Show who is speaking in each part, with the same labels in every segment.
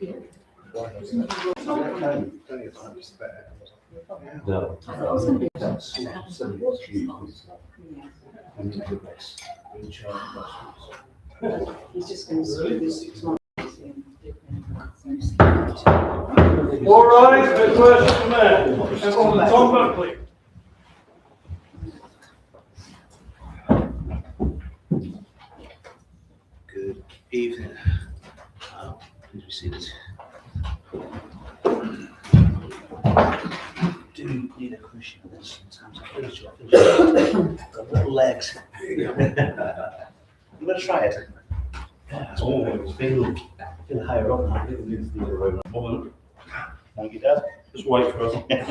Speaker 1: No.
Speaker 2: He's just going to screw this 6 months.
Speaker 3: All right, good worship the man. Tom Buckley.
Speaker 4: Good evening. Please be seated. Do need a cushion on this sometimes. I finish off. Got little legs. You want to try it? Feel higher up now. Thank you, Dad.
Speaker 3: Just wait for us.
Speaker 4: There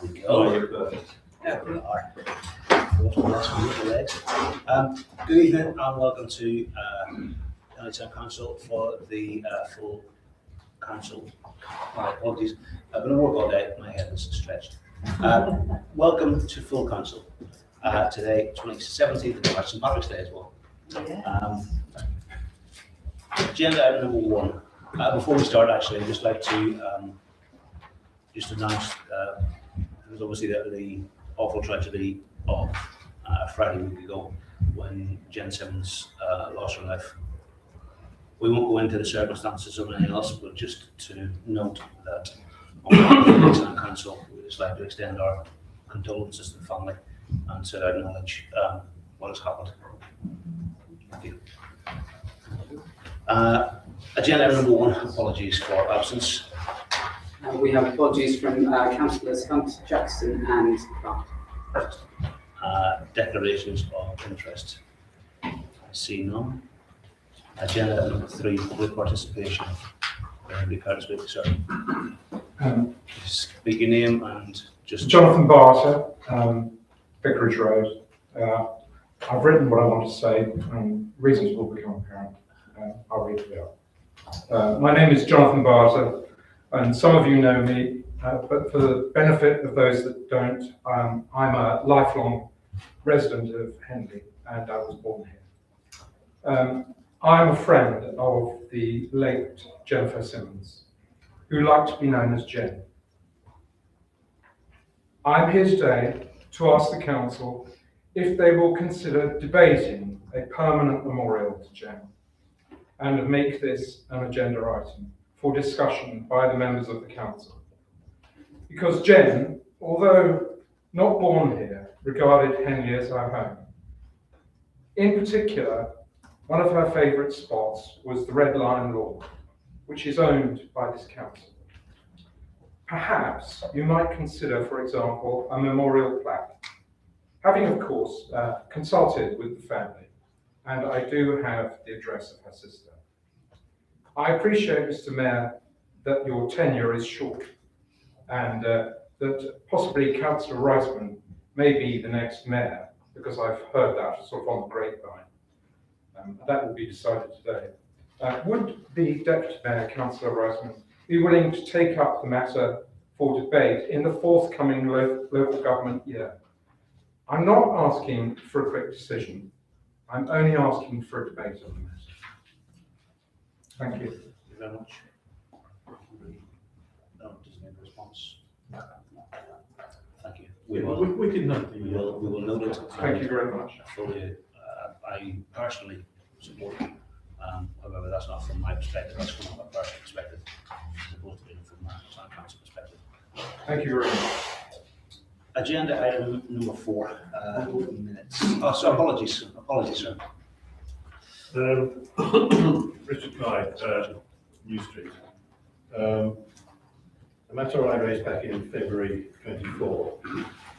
Speaker 4: we go. There we are. Good evening and welcome to Henley-on-Thames Council for the full council. My apologies, I've been at work all day, my head is stretched. Welcome to full council. Today, 17th of March, St. Patrick's Day as well. Agenda item number 1. Before we start, actually, I'd just like to just announce there's obviously the awful tragedy of Friday week ago when Jen Simmons lost her life. We won't go into the circumstances of anything else, but just to note that on behalf of the Henley Council, we would just like to extend our condolences to the family and to acknowledge what has happened. Thank you. Agenda item number 1, apologies for absence.
Speaker 2: We have apologies from councillors Hunt, Jackson and Clark.
Speaker 4: Declarations of interest. I see none. Agenda item number 3, public participation. Be proud to speak, sir. Speak your name and just.
Speaker 5: Jonathan Barter, Vicarage Road. I've written what I want to say, and reasons will become apparent. I'll read it out. My name is Jonathan Barter, and some of you know me, but for the benefit of those that don't, I'm a lifelong resident of Henley, and I was born here. I'm a friend of the late Jennifer Simmons, who liked to be known as Jen. I'm here today to ask the council if they will consider debating a permanent memorial to Jen and make this an agenda item for discussion by the members of the council. Because Jen, although not born here, regarded Henley as her home. In particular, one of her favourite spots was the Red Lion Lawn, which is owned by this council. Perhaps you might consider, for example, a memorial plaque, having of course consulted with the family, and I do have the address of her sister. I appreciate, Mr. Mayor, that your tenure is short, and that possibly Councillor Reisman may be the next mayor, because I've heard that sort of on the grapevine. That will be decided today. Would the Deputy Mayor, Councillor Reisman, be willing to take up the matter for debate in the forthcoming local government year? I'm not asking for a quick decision. I'm only asking for a debate on the matter. Thank you.
Speaker 4: Thank you very much. No, doesn't have a response. Thank you.
Speaker 3: We can note
Speaker 4: We will note it.
Speaker 5: Thank you very much.
Speaker 4: Fully, I personally support you. However, that's not from my perspective, that's from a personal perspective, as opposed to being from my town council perspective.
Speaker 5: Thank you very much.
Speaker 4: Agenda item number 4, minutes. Oh, so apologies, sir.
Speaker 3: Richard Knight, New Street. A matter I raised back in February 24,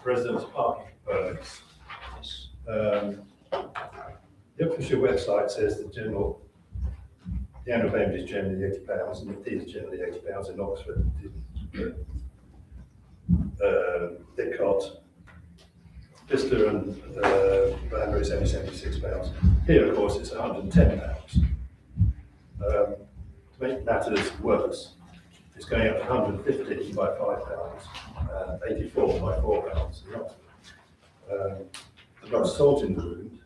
Speaker 3: residents' parking permits. The official website says the annual payment is generally £80, and it is generally £80 in Oxford. Didcot, Bicester and Banner is only £76. Here, of course, it's £110. To make matters worse, it's going up to 150 by £5 and 84 by £4 in Oxford. I've got salt in the wound.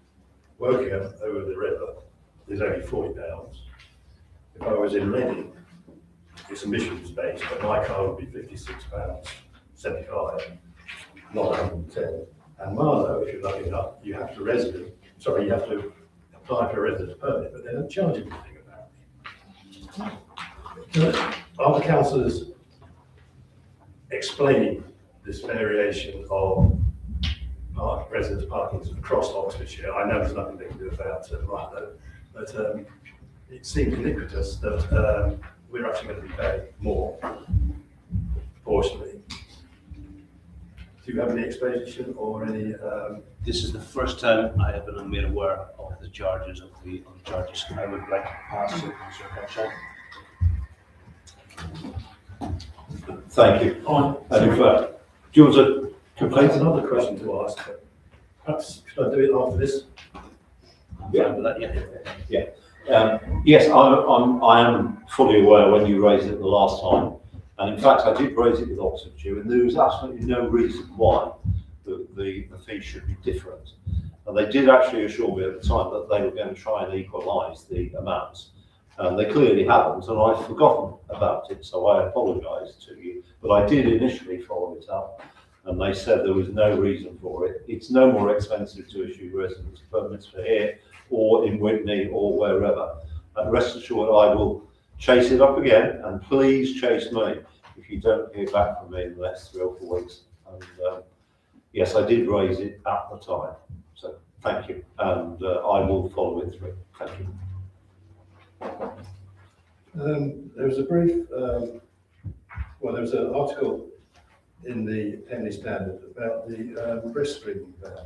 Speaker 3: Wokingham over the river is only £40. if I was in Reading, it's emissions based, but my car would be £56.75, not 110. And Marlow, if you're lucky enough, you have to apply for a residence permit, but they don't charge you anything about it. Are the councillors explaining this variation of residence parking across Oxfordshire? I know there's nothing they can do about Marlow, but it seems iniquitous that we're actually going to be paying more proportionally. Do you have any explanation or any?
Speaker 4: This is the first time I have been made aware of the charges of the charges. I would like to pass to Councillor Kershaw.
Speaker 6: Thank you. And in fact, do you want to
Speaker 3: That's another question to ask, but perhaps should I do it after this?
Speaker 4: Yeah, but that, yeah.
Speaker 6: yes, I am fully aware when you raised it the last time, and in fact I did raise it with Oxfordshire, and there was absolutely no reason why the fee should be different. And they did actually assure me at the time that they were going to try and equalise the amounts. They clearly haven't, and I've forgotten about it, so I apologise to you. But I did initially follow it up, and they said there was no reason for it. It's no more expensive to issue residence permits for here, or in Witney, or wherever. Rest assured, I will chase it up again, and please chase me if you don't hear back from me in the next 3 or 4 weeks. And yes, I did raise it at the time, so thank you, and I will follow it through. Thank you.
Speaker 3: There was a brief, there was an article in the Henley Standard about the breast screening ban.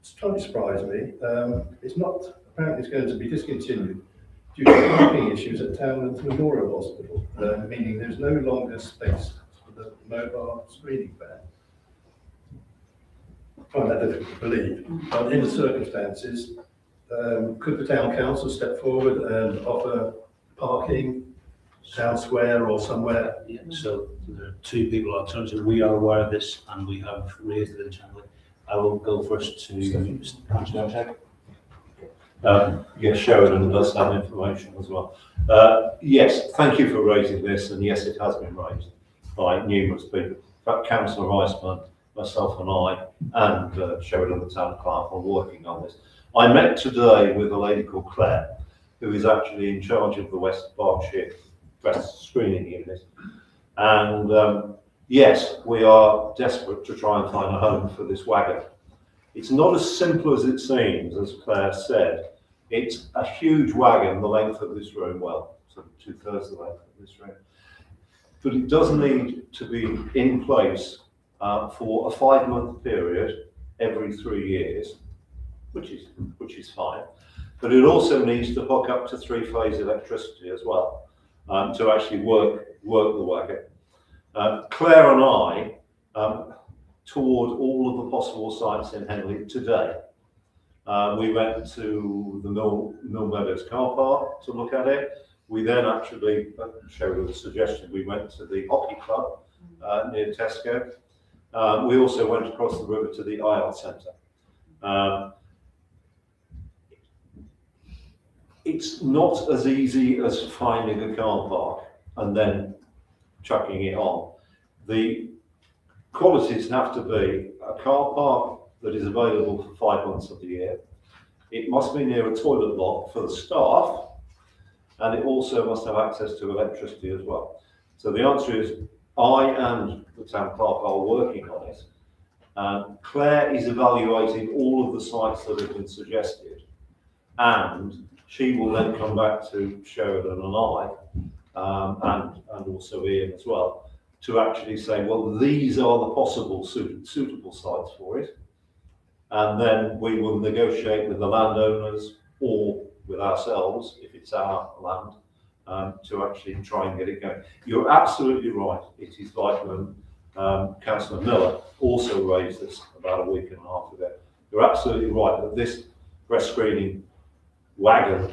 Speaker 3: It's totally surprised me. It's not, apparently it's going to be discontinued due to parking issues at Townlands Memorial Hospital, meaning there's no longer space for the mobile screening ban. I find that difficult to believe, but in the circumstances, could the town council step forward and offer parking, town square or somewhere?
Speaker 4: Yeah, so there are 2 people on terms of we are aware of this and we have raised it internally. I will go first to Councillor Kershaw.
Speaker 6: Yes, Sheridan does have information as well. Yes, thank you for raising this, and yes, it has been raised by numerous people. In fact, Councillor Iceman, myself and I, and Sheridan, the town clerk, are working on this. I met today with a lady called Claire, who is actually in charge of the West Berkshire breast screening unit. And yes, we are desperate to try and find a home for this wagon. It's not as simple as it seems, as Claire said. It's a huge wagon, the length of this room, well, so 2/3 the length of this room. But it does need to be in place for a 5-month period every 3 years, which is fine. But it also needs to hook up to 3-phase electricity as well to actually work the wagon. Claire and I toured all of the possible sites in Henley today. We went to the Mill Meadows car park to look at it. We then actually, showed a suggestion, we went to the hockey club near Tesco. We also went across the river to the IELTS Centre. It's not as easy as finding a car park and then chucking it on. The qualities have to be a car park that is available for 5 months of the year. It must be near a toilet block for the staff, and it also must have access to electricity as well. So the answer is, I and the town clerk are working on it. Claire is evaluating all of the sites that have been suggested, and she will then come back to Sheridan and I, and also Ian as well, to actually say, well, these are the possible suitable sites for it. And then we will negotiate with the landowners or with ourselves, if it's our land, to actually try and get it going. You're absolutely right, it is vital. Councillor Miller also raised this about a week and a half ago. You're absolutely right that this breast screening wagon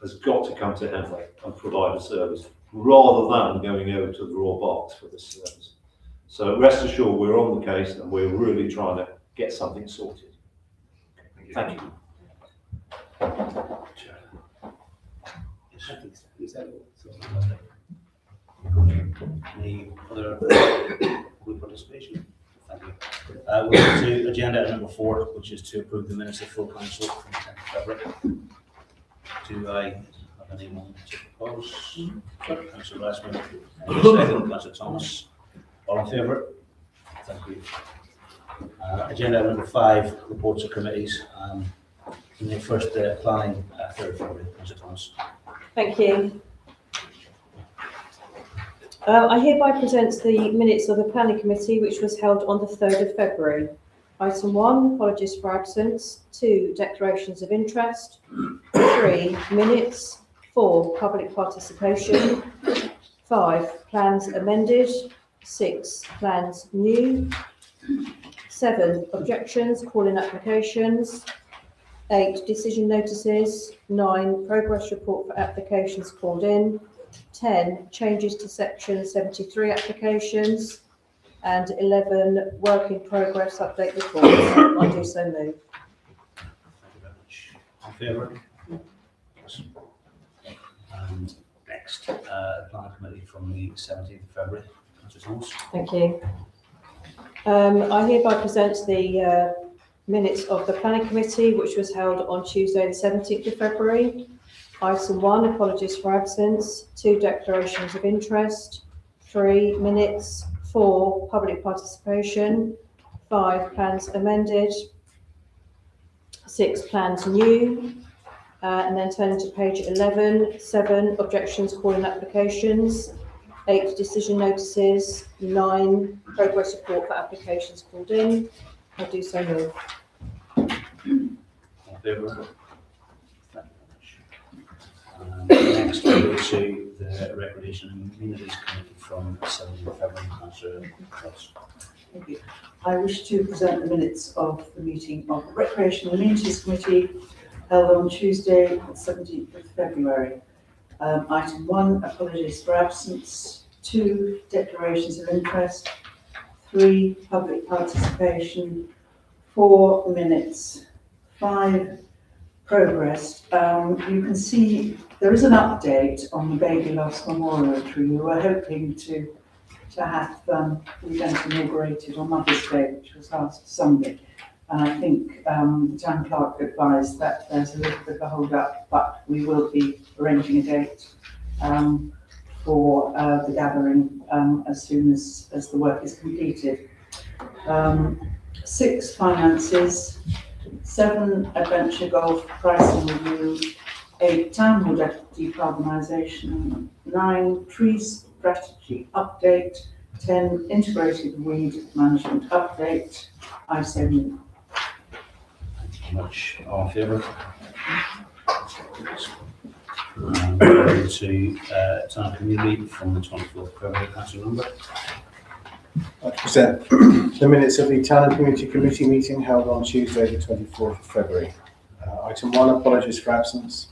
Speaker 6: has got to come to Henley and provide a service, rather than going over to the Raw Box for this service. So rest assured, we're on the case and we're really trying to get something sorted. Thank you.
Speaker 2: Is that all?
Speaker 4: Any other public participation? Thank you. We're on to agenda item number 4, which is to approve the minutes of full council from 10th of February. Do I have anyone to propose? Councillor Riceman, second, Councillor Thomas. All in favour? Thank you. Agenda item number 5, reports of committees. In the first planning, 3rd of February, Councillor Thomas.
Speaker 7: Thank you. I hereby present the minutes of the Planning Committee, which was held on the 3rd of February. Item 1, apologies for absence. 2, declarations of interest. 3, minutes. 4, public participation. 5, plans amended. 6, plans new. 7, objections, call-in applications. 8, decision notices. 9, progress report for applications called in. 10, changes to section 73 applications. And 11, work in progress update reports. I do so move.
Speaker 4: Thank you very much. In favour? Yes. And next, planning committee from the 17th of February, Councillor Thomas.
Speaker 7: Thank you. I hereby present the minutes of the Planning Committee, which was held on Tuesday the 17th of February. Item 1, apologies for absence. 2, declarations of interest. 3, minutes. 4, public participation. 5, plans amended. 6, plans new. And then turning to page 11, 7, objections, call-in applications. 8, decision notices. 9, progress report for applications called in. I do so move.
Speaker 4: In favour? Thank you very much. Next, we go to the Recreation and Communities Committee from 17th of February, Councillor Ross.
Speaker 8: Thank you. I wish to present the minutes of the meeting of the Recreation and Amenities Committee held on Tuesday, the 17th of February. Item 1, apologies for absence. 2, declarations of interest. 3, public participation. 4, minutes. 5, progress. You can see there is an update on the Baby Loss Memorial Tree. We were hoping to have the event inaugurated on Mother's Day, which was last Sunday. And I think the town clerk advised that there's a little bit of a hold up, but we will be arranging a date for the gathering as soon as the work is completed. 6, finances. 7, adventure golf pricing review. 8, town hall decarbonisation. 9, tree strategy update. 10, integrated weed management update. I so move.
Speaker 4: Thank you very much. All in favour? Going to Town Community from the 24th of February, Councillor Lambert.
Speaker 9: I present the minutes of the Town and Community Committee meeting held on Tuesday, the 24th of February. Item 1, apologies for absence.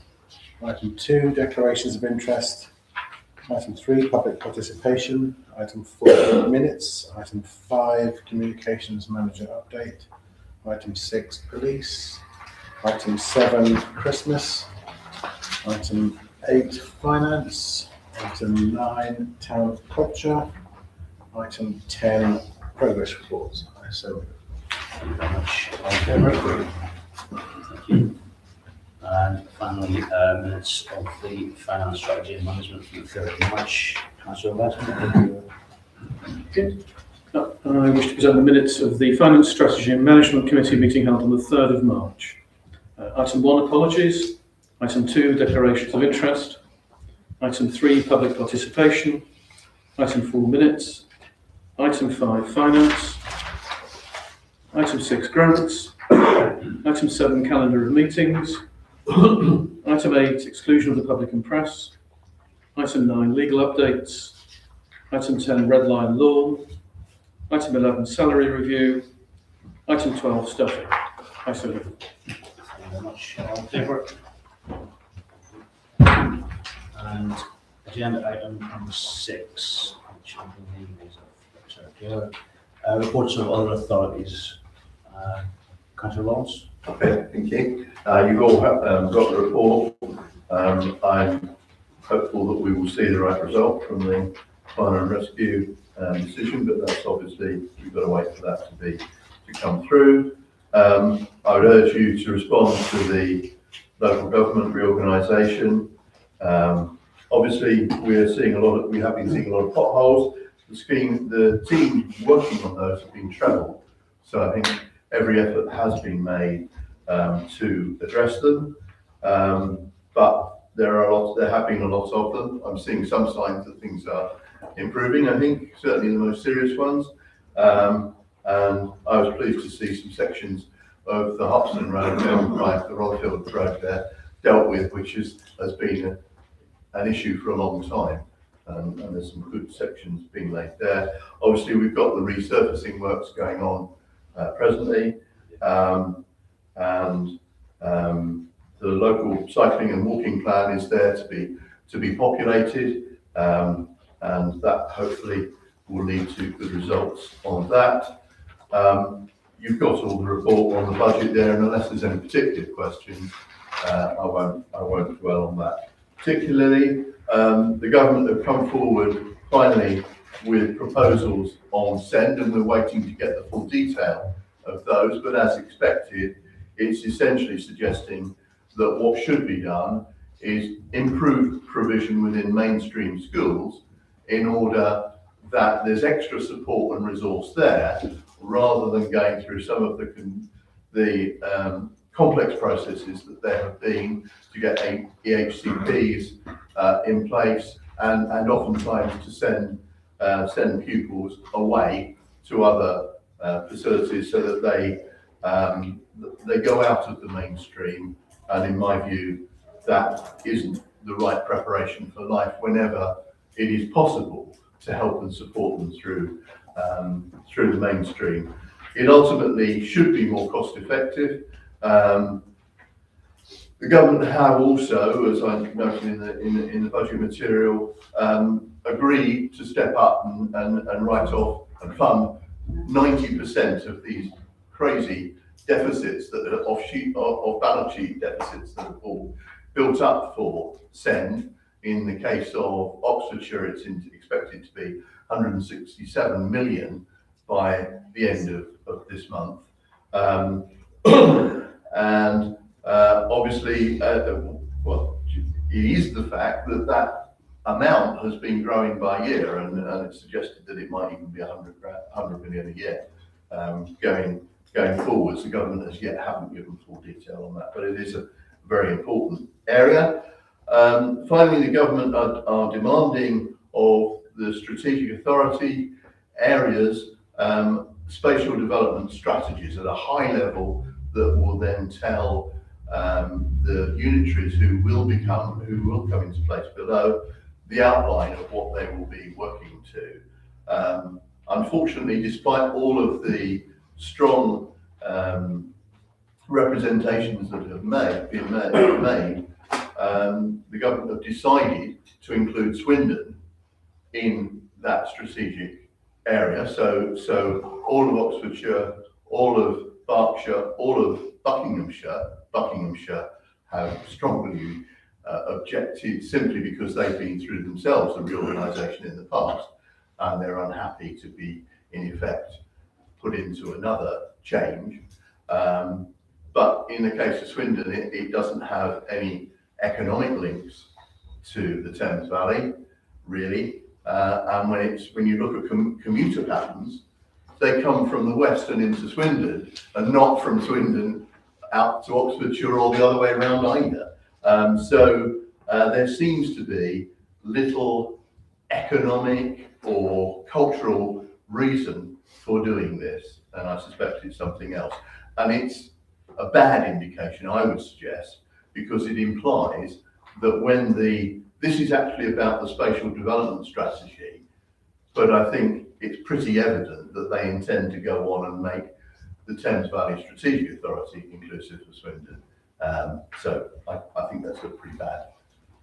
Speaker 9: Item 2, declarations of interest. Item 3, public participation. Item 4, minutes. Item 5, communications manager update. Item 6, police. Item 7, Christmas. Item 8, finance. Item 9, town of culture. Item 10, progress reports. So,
Speaker 4: Thank you very much. All in favour? Thank you. And finally, minutes of the Finance Strategy and Management from the 3rd of March. Councillor Bassman.
Speaker 10: I wish to present the minutes of the Finance Strategy and Management Committee meeting held on the 3rd of March. Item 1, apologies. Item 2, declarations of interest. Item 3, public participation. Item 4, minutes. Item 5, finance. Item 6, grants. Item 7, calendar of meetings. Item 8, exclusion of the public and press. Item 9, legal updates. Item 10, red line law. Item 11, salary review. Item 12, stuffing. I so move.
Speaker 4: Thank you very much. All in favour? And agenda item number 6, which I believe is reports of other authorities. Councillor Lawrence.
Speaker 6: Okay, thank you. You've all got the report. I'm
Speaker 3: hopeful that we will see the right result from the fire and rescue decision, but that's obviously, we've got to wait for that to come through. I would urge you to respond to the local government reorganisation. Obviously, we have been seeing a lot of potholes. The team working on those have been trebled. So I think every effort has been made to address them. But there have been a lot of them. I'm seeing some signs that things are improving, I think, certainly the most serious ones. And I was pleased to see some sections of the Hopson Road, the Rolfield Road there, dealt with, which has been an issue for a long time. And there's some good sections being laid there. Obviously, we've got the resurfacing works going on presently. The local cycling and walking plan is there to be populated, and that hopefully will lead to good results on that. You've got all the report on the budget there, and unless there's any particular questions, I won't dwell on that. Particularly, the government have come forward finally with proposals on SEND, and we're waiting to get the full detail of those. But as expected, it's essentially suggesting that what should be done is improved provision within mainstream schools in order that there's extra support and resource there, rather than going through some of the complex processes that there have been to get EHCPs in place, and oftentimes to send pupils away to other facilities so that they go out of the mainstream. And in my view, that isn't the right preparation for life whenever it is possible to help and support them through the mainstream. It ultimately should be more cost effective. The government have also, as I noted in the budget material, agreed to step up and write off and fund 90% of these crazy deficits that are off balance sheet deficits that are all built up for SEND. In the case of Oxfordshire, it's expected to be 167 million by the end of this month. And obviously, well, it is the fact that amount has been growing by year, and it's suggested that it might even be 100 million a year going forwards. The government as yet haven't given full detail on that, but it is a very important area. Finally, the government are demanding of the strategic authority areas spatial development strategies at a high level that will then tell the unitaries who will come into place below the outline of what they will be working to. Unfortunately, despite all of the strong representations that have been made, the government have decided to include Swindon in that strategic area. So all of Oxfordshire, all of Berkshire, all of Buckinghamshire have strongly objected, simply because they've been through themselves a reorganisation in the past, and they're unhappy to be in effect put into another change. But in the case of Swindon, it doesn't have any economic links to the Thames Valley, really. And when you look at commuter patterns, they come from the west and into Swindon, and not from Swindon out to Oxfordshire or the other way around either. So there seems to be little economic or cultural reason for doing this, and I suspect it's something else. And it's a bad indication, I would suggest, because it implies that this is actually about the spatial development strategy, but I think it's pretty evident that they intend to go on and make the Thames Valley Strategic Authority inclusive of Swindon. So I think that's a pretty bad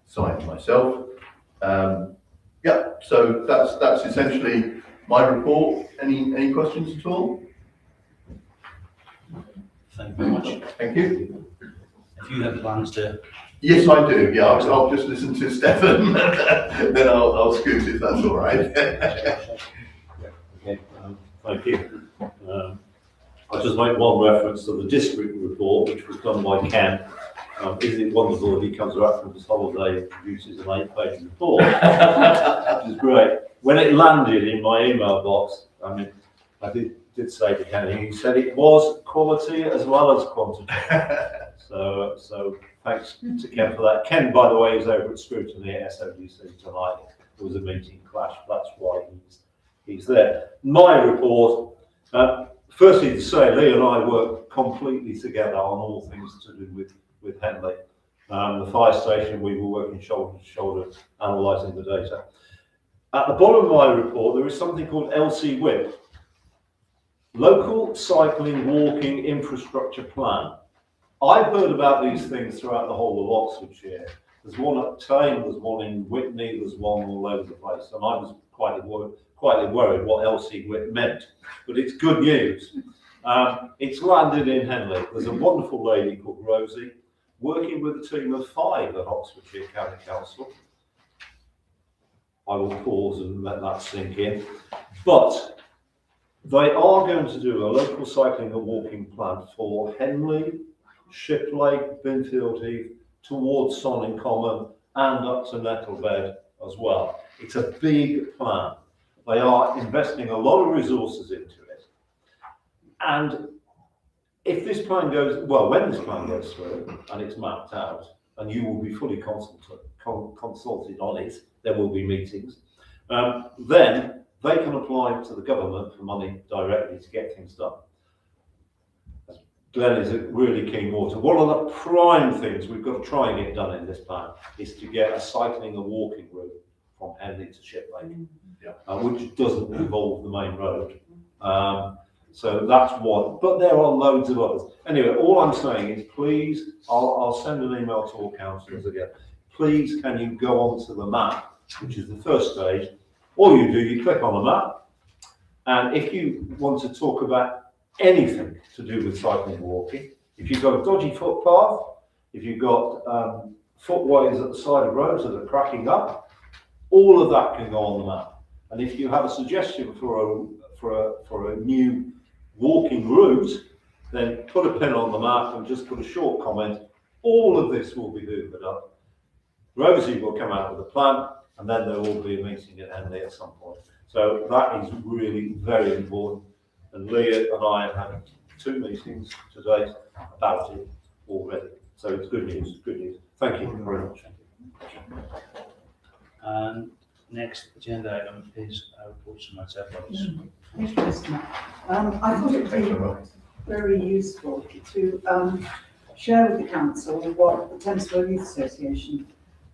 Speaker 3: sign myself. Yeah, so that's essentially my report. Any questions at all?
Speaker 4: Thank you very much.
Speaker 3: Thank you.
Speaker 4: If you have plans to
Speaker 11: Yes, I do. Yeah, I'll just listen to Stefan, then I'll scoot if that's all right.
Speaker 6: Okay, thank you. I'll just make one reference to the district report, which was done by Ken. Isn't it wonderful that he comes back from his holiday and produces an 8-page report, which is great. When it landed in my email box, I mean, I did say to Ken, he said it was quality as well as quantity. So thanks to Ken for that. Ken, by the way, is over at scrutiny at SODC tonight. There was a meeting clash. That's why he's there. My report. Firstly, to say, Lee and I work completely together on all things to do with Henley. The fire station, we were working shoulder to shoulder, analysing the data. At the bottom of my report, there is something called LCWIP, Local Cycling Walking Infrastructure Plan. I've heard about these things throughout the whole of Oxfordshire. There's one at Tame, there's one in Whitney, there's one all over the place, and I was quite worried what LCWIP meant, but it's good news. It's landed in Henley. There's a wonderful lady called Rosie, working with a team of 5 at Oxfordshire County Council. I will pause and let that sink in. But they are going to do a local cycling and walking plan for Henley, Shiplake, Binfield Heath, towards Sonning Common and up to Nettlebed as well. It's a big plan. They are investing a lot of resources into it. And if this plan goes, well, when this plan goes through and it's mapped out, and you will be fully consulted on it, there will be meetings, then they can apply to the government for money directly to get things done. Glenn is a really keen water. One of the prime things we've got to try and get done in this plan is to get a cycling and walking route from Henley to Shiplake, which doesn't involve the main road. So that's one, but there are loads of others. Anyway, all I'm saying is please, I'll send an email to all councillors again. Please, can you go onto the map, which is the first stage. All you do, you click on the map, and if you want to talk about anything to do with cycling and walking, if you've got a dodgy footpath, if you've got footways at the side of roads that are cracking up, all of that can go on the map. And if you have a suggestion for a new walking route, then put a pin on the map and just put a short comment. All of this will be hoovered up. Rosie will come out with a plan, and then there will be a meeting at Henley at some point. So that is really very important. And Leah and I have had 2 meetings today about it already. So it's good news, good news. Thank you very much.
Speaker 4: And next agenda item is reports from myself.
Speaker 8: Thank you, Mr. Mayor. I thought it would be very useful to share with the council what the Thamesville Youth Association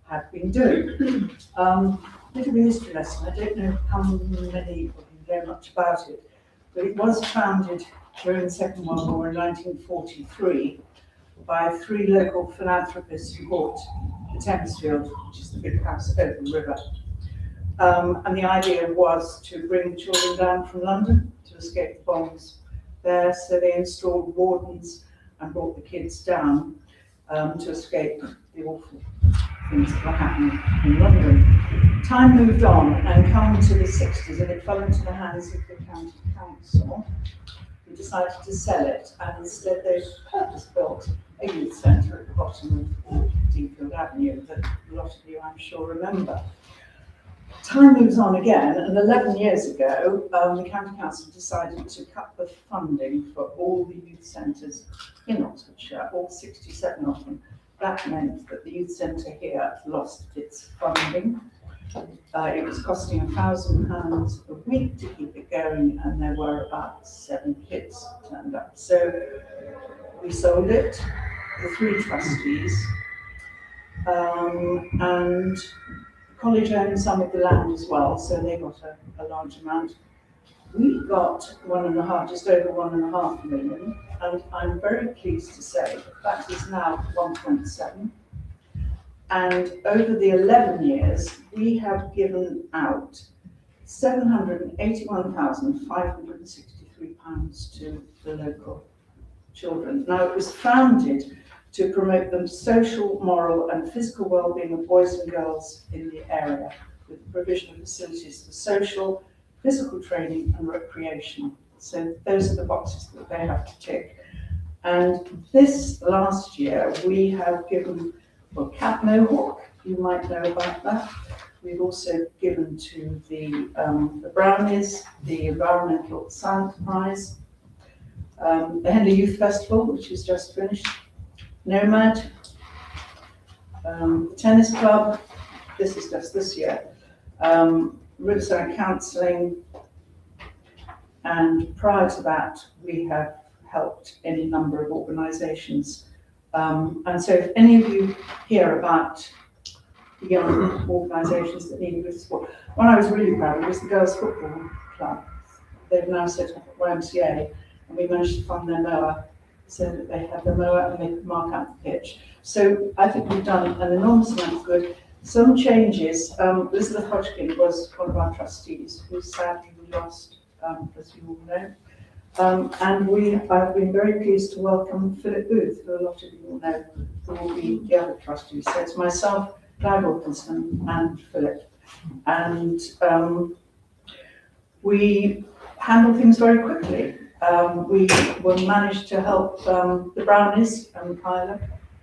Speaker 8: had been doing. A bit of a history lesson. I don't know how many of you know much about it, but it was founded during the Second World War in 1943 by 3 local philanthropists who bought the Thamesfield, which is the big house over the river. And the idea was to bring the children down from London to escape the bombs there. So they installed wardens and brought the kids down to escape the awful things that were happening in London. Time moved on and come to the 60s, and it fell into the hands of the county council, who decided to sell it, and instead they purpose-built a youth centre at the bottom of Deanfield Avenue that a lot of you, I'm sure, remember. Time moves on again, and 11 years ago, the County Council decided to cut the funding for all the youth centres in Oxfordshire, all 67 of them. That meant that the youth centre here lost its funding. It was costing £1,000 a week to keep it going, and there were about 7 kids turned up. So we sold it, the 3 trustees, and college owned some of the land as well, so they got a large amount. We got just over 1.5 million, and I'm very pleased to say that is now 1.7. And over the 11 years, we have given out £781,563 to the local children. Now, it was founded to promote the social, moral and physical well-being of boys and girls in the area, with the provision of facilities for social, physical training and recreation. So those are the boxes that they have to tick. And this last year, we have given, well, Camp Mohawk, you might know about that. We've also given to the Brownies, the Environmental Science Prize, the Henley Youth Festival, which is just finished, Nomad, the Tennis Club, this is just this year, Riverside Counselling, and prior to that, we have helped any number of organisations. And so if any of you hear about the young organisations that need good support, one I was really proud of was the Girls Football Club. They've now set up at YMCA, and we managed to fund their mower so that they have the mower and they could mark out the pitch. So I think we've done an enormous amount of good. Some changes, Elizabeth Hodgkin was one of our trustees, who sadly we lost, as you all know. And I've been very pleased to welcome Philip Booth, who a lot of you will know, who will be the other trustee. So it's myself, Clive Wilkinson and Philip. And we handle things very quickly. We will manage to help the Brownies and Kyla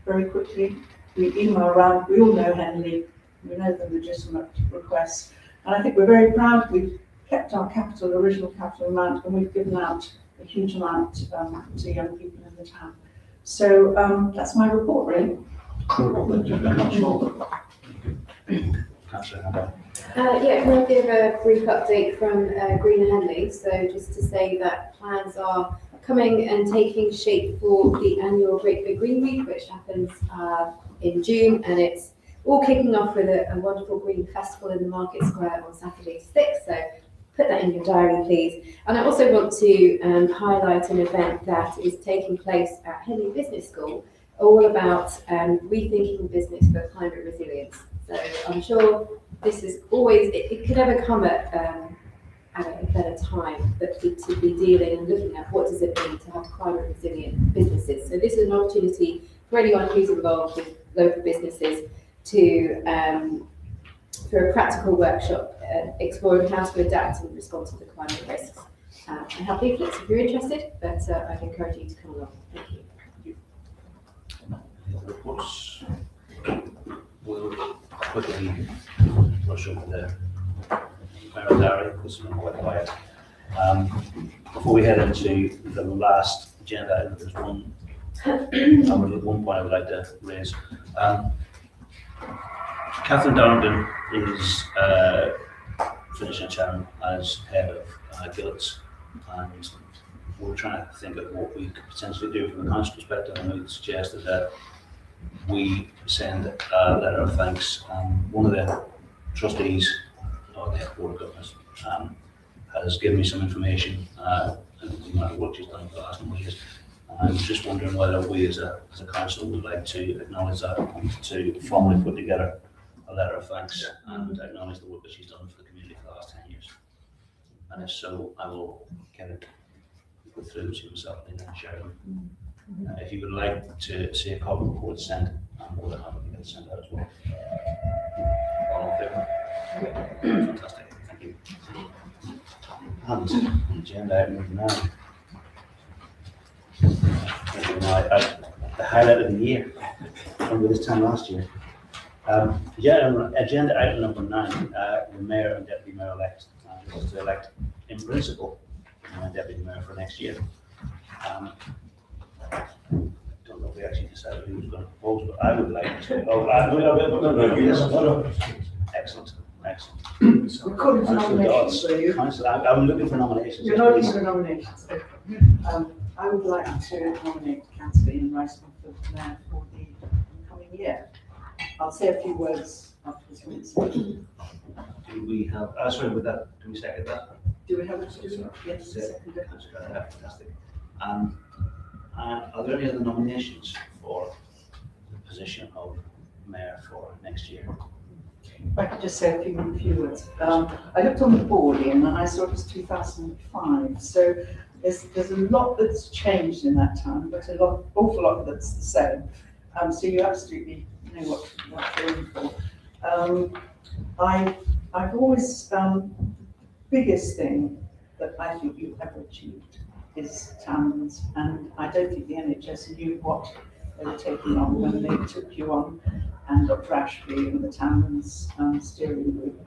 Speaker 8: very quickly. We email around, we all know Henley, we know the legitimate requests. And I think we're very proud we've kept our original capital amount, and we've given out a huge amount to young people in the town. So that's my report, really.
Speaker 4: Thank you very much. Councillor Hannah.
Speaker 12: Yeah, can I give a brief update from Green and Henley? So just to say that plans are coming and taking shape for the annual Great Big Green Week, which happens in June, and it's all kicking off with a wonderful green festival in the Market Square on Saturday 6th. So put that in your diary, please. And I also want to highlight an event that is taking place at Henley Business School, all about rethinking business for climate resilience. So I'm sure this is always, it could never come at a better time, but to be dealing and looking at what does it mean to have climate resilient businesses. So this is an opportunity for anyone who's involved with local businesses to, for a practical workshop, exploring how to adapt and respond to the climate risks. I have leaflets if you're interested, but I'd encourage you to come along. Thank you.
Speaker 4: Reports. We'll quickly rush over the Mayor Diary, because it's been quite quiet. Before we head into the last agenda item, there's one point I would like to raise. Catherine Darrington is finishing term as head of Gillets, and we're trying to think of what we could potentially do from a council perspective, and we suggested that we send a letter of thanks. One of the trustees of the Board of Governors has given me some information and the amount of work she's done for the last number of years. I'm just wondering whether we as a council would like to acknowledge that and to formally put together a letter of thanks and acknowledge the work that she's done for the community for the last 10 years. And if so, I will get it put through to myself and share it. If you would like to see a copy before it's sent, I'm more than happy to get it sent out as well. All in favour? Fantastic, thank you. And agenda item number 9. The highlight of the year, from this time last year. Agenda item number 9, the Mayor and Deputy Mayor-elect, is to elect in principle Deputy Mayor for next year. I don't know if we actually decided who was going to propose, but I would like to. Excellent.
Speaker 8: We're calling for nominations, are you?
Speaker 4: I'm looking for nominations.
Speaker 8: You're not looking for nominations. I would like to nominate Councillor Ian Riceman for Mayor for the coming year. I'll say a few words after this minutes.
Speaker 4: Do we have, sorry, with that, do we second that?
Speaker 8: Do we have to do that? Yes, second.
Speaker 4: Fantastic. Are there any other nominations for the position of Mayor for next year?
Speaker 8: If I could just say a few words. I looked on the board, Ian, and I saw it was 2005. So there's a lot that's changed in that time, but awful lot that's the same. So you absolutely know what you're in for. I've always, biggest thing that I think you've ever achieved is townlands, and I don't think the NHS knew what they were taking on when they took you on, and Dr. Ashby and the townlands steering group.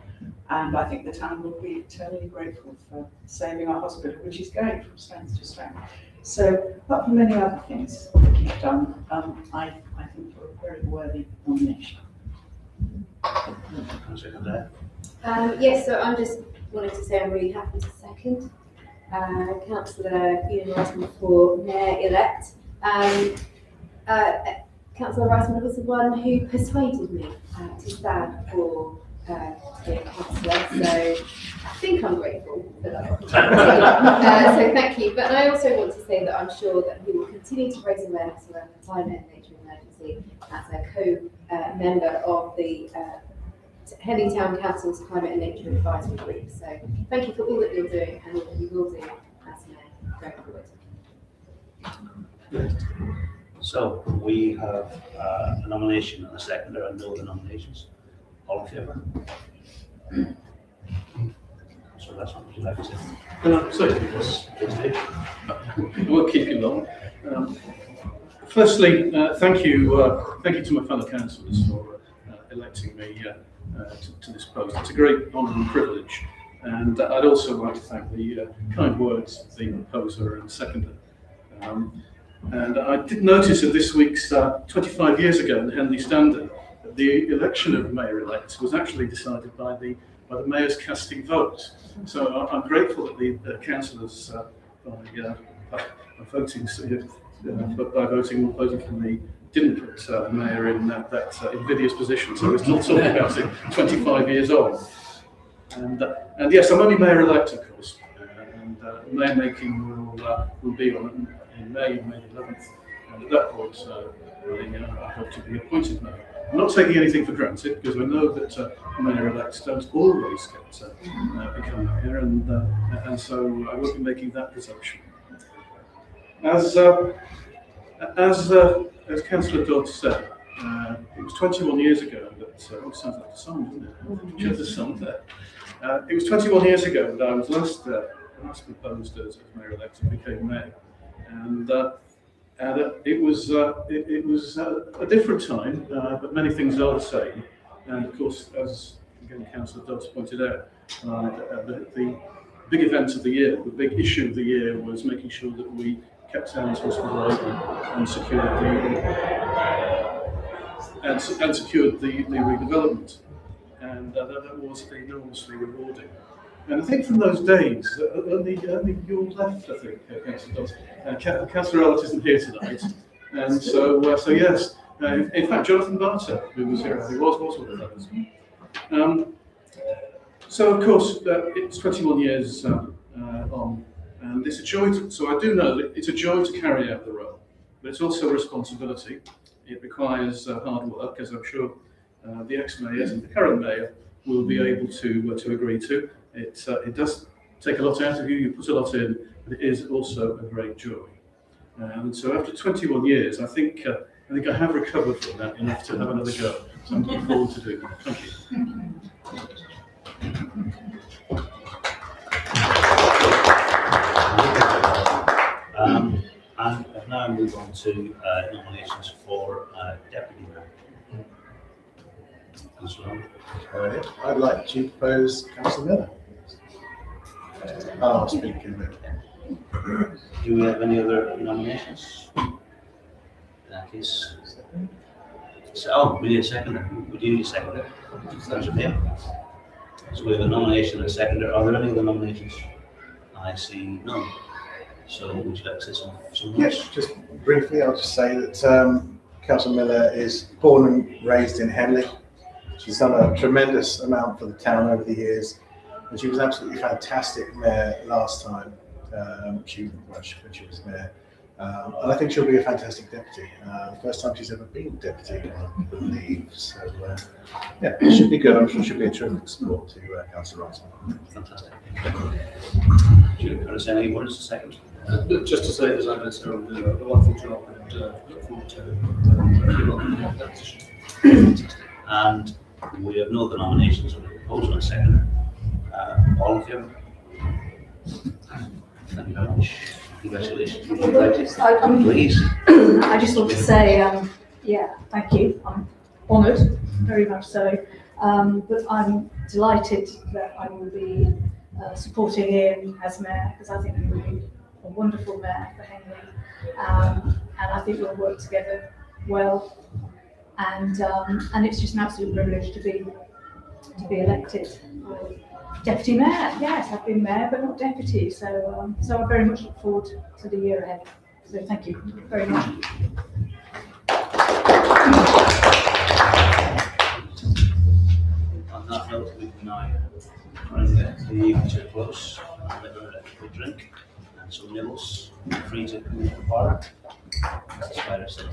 Speaker 8: And I think the town will be eternally grateful for saving our hospital, which is going from strength to strength. So, apart from many other things that you've done, I think you're a very worthy nomination.
Speaker 12: Yes, so I'm just wanting to say I'm really happy to second Councillor Ian Reisman for Mayor-elect. Councillor Reisman was the one who persuaded me to stand for being councillor, so I think I'm grateful for that opportunity. So thank you. But I also want to say that I'm sure that he will continue to raise awareness around the climate and nature emergency as a co-member of the Henley Town Council's Climate and Nature Advisory Group. So thank you for all that you're doing and all that you will do as Mayor going forward.
Speaker 4: So we have a nomination and a seconder and no other nominations. All in favour? So that's what would you like to say?
Speaker 10: I won't keep you long. Firstly, thank you to my fellow councillors for electing me to this post. It's a great honour and privilege, and I'd also like to thank the kind words of the proposer and seconder. And I did notice that this week's 25 years ago in the Henley Standard, the election of mayor-elect was actually decided by the mayor's casting vote. So I'm grateful that the councillors by voting for me didn't put the mayor in that invidious position. So we're still talking about it 25 years on. And yes, I'm only mayor-elect, of course, and mayor making will be on in May 11th. And at that point, I hope to be appointed mayor. I'm not taking anything for granted because I know that mayor-elects don't always become mayor, and so I won't be making that presumption. As Councillor Dodd said, it was 21 years ago that sounds like a song, doesn't it? Just a song there. It was 21 years ago that I was last proposed as mayor-elect and became mayor, and it was a different time, but many things are the same. And of course, as again Councillor Dodds pointed out, the big event of the year, the big issue of the year, was making sure that we kept Thames Hospital open and secured the redevelopment, and that was enormously rewarding. And I think from those days, only you're left, I think, Councillor Dodds. Councillor Ellett isn't here tonight, and so yes. In fact, Jonathan Barter, who was here, he was one of those. So of course, it's 21 years on, and it's a joy. So I do know that it's a joy to carry out the role, but it's also a responsibility. It requires hard work, as I'm sure the ex-mayors and the current mayor will be able to agree to. It does take a lot out of you. You put a lot in, but it is also a great joy. And so after 21 years, I think I have recovered from that enough to have another go. So I'm looking forward to doing that. Thank you.
Speaker 4: And now move on to nominations for deputy mayor. Councillor.
Speaker 9: I'd like to propose Councillor Miller. I'll speak in a bit.
Speaker 4: Do we have any other nominations? In that case, we need a seconder. We do need a seconder. There's a mayor. So we have a nomination and a seconder. Are there any other nominations? I see none. So would you like to say something?
Speaker 9: Yes, just briefly, I'll just say that Councillor Miller is born and raised in Henley. She's done a tremendous amount for the town over the years, and she was absolutely fantastic mayor last time when she was mayor. And I think she'll be a fantastic deputy. First time she's ever been deputy, I believe. So yeah, it should be good. I'm sure she'll be a terrific support to Councillor Reisman.
Speaker 4: Fantastic. Do you want to say any words a second?
Speaker 1: Just to say that I'm going to do a wonderful job and look forward to
Speaker 4: People in that position. And we have no other nominations, we propose one second. All in favour? Thank you very much. Congratulations. Please.
Speaker 13: I just want to say, yeah, thank you. I'm honoured, very much so. But I'm delighted that I will be supporting Ian as mayor, because I think he will be a wonderful mayor for Henley. And I think we'll work together well. And it's just an absolute privilege to be elected deputy mayor. Yes, I've been mayor, but not deputy. So I very much look forward to the year ahead. So thank you very much.
Speaker 4: On that note, we can now bring the evening to a close and let everyone have a drink and some nibbles. Free to come into the bar. That's the spider said.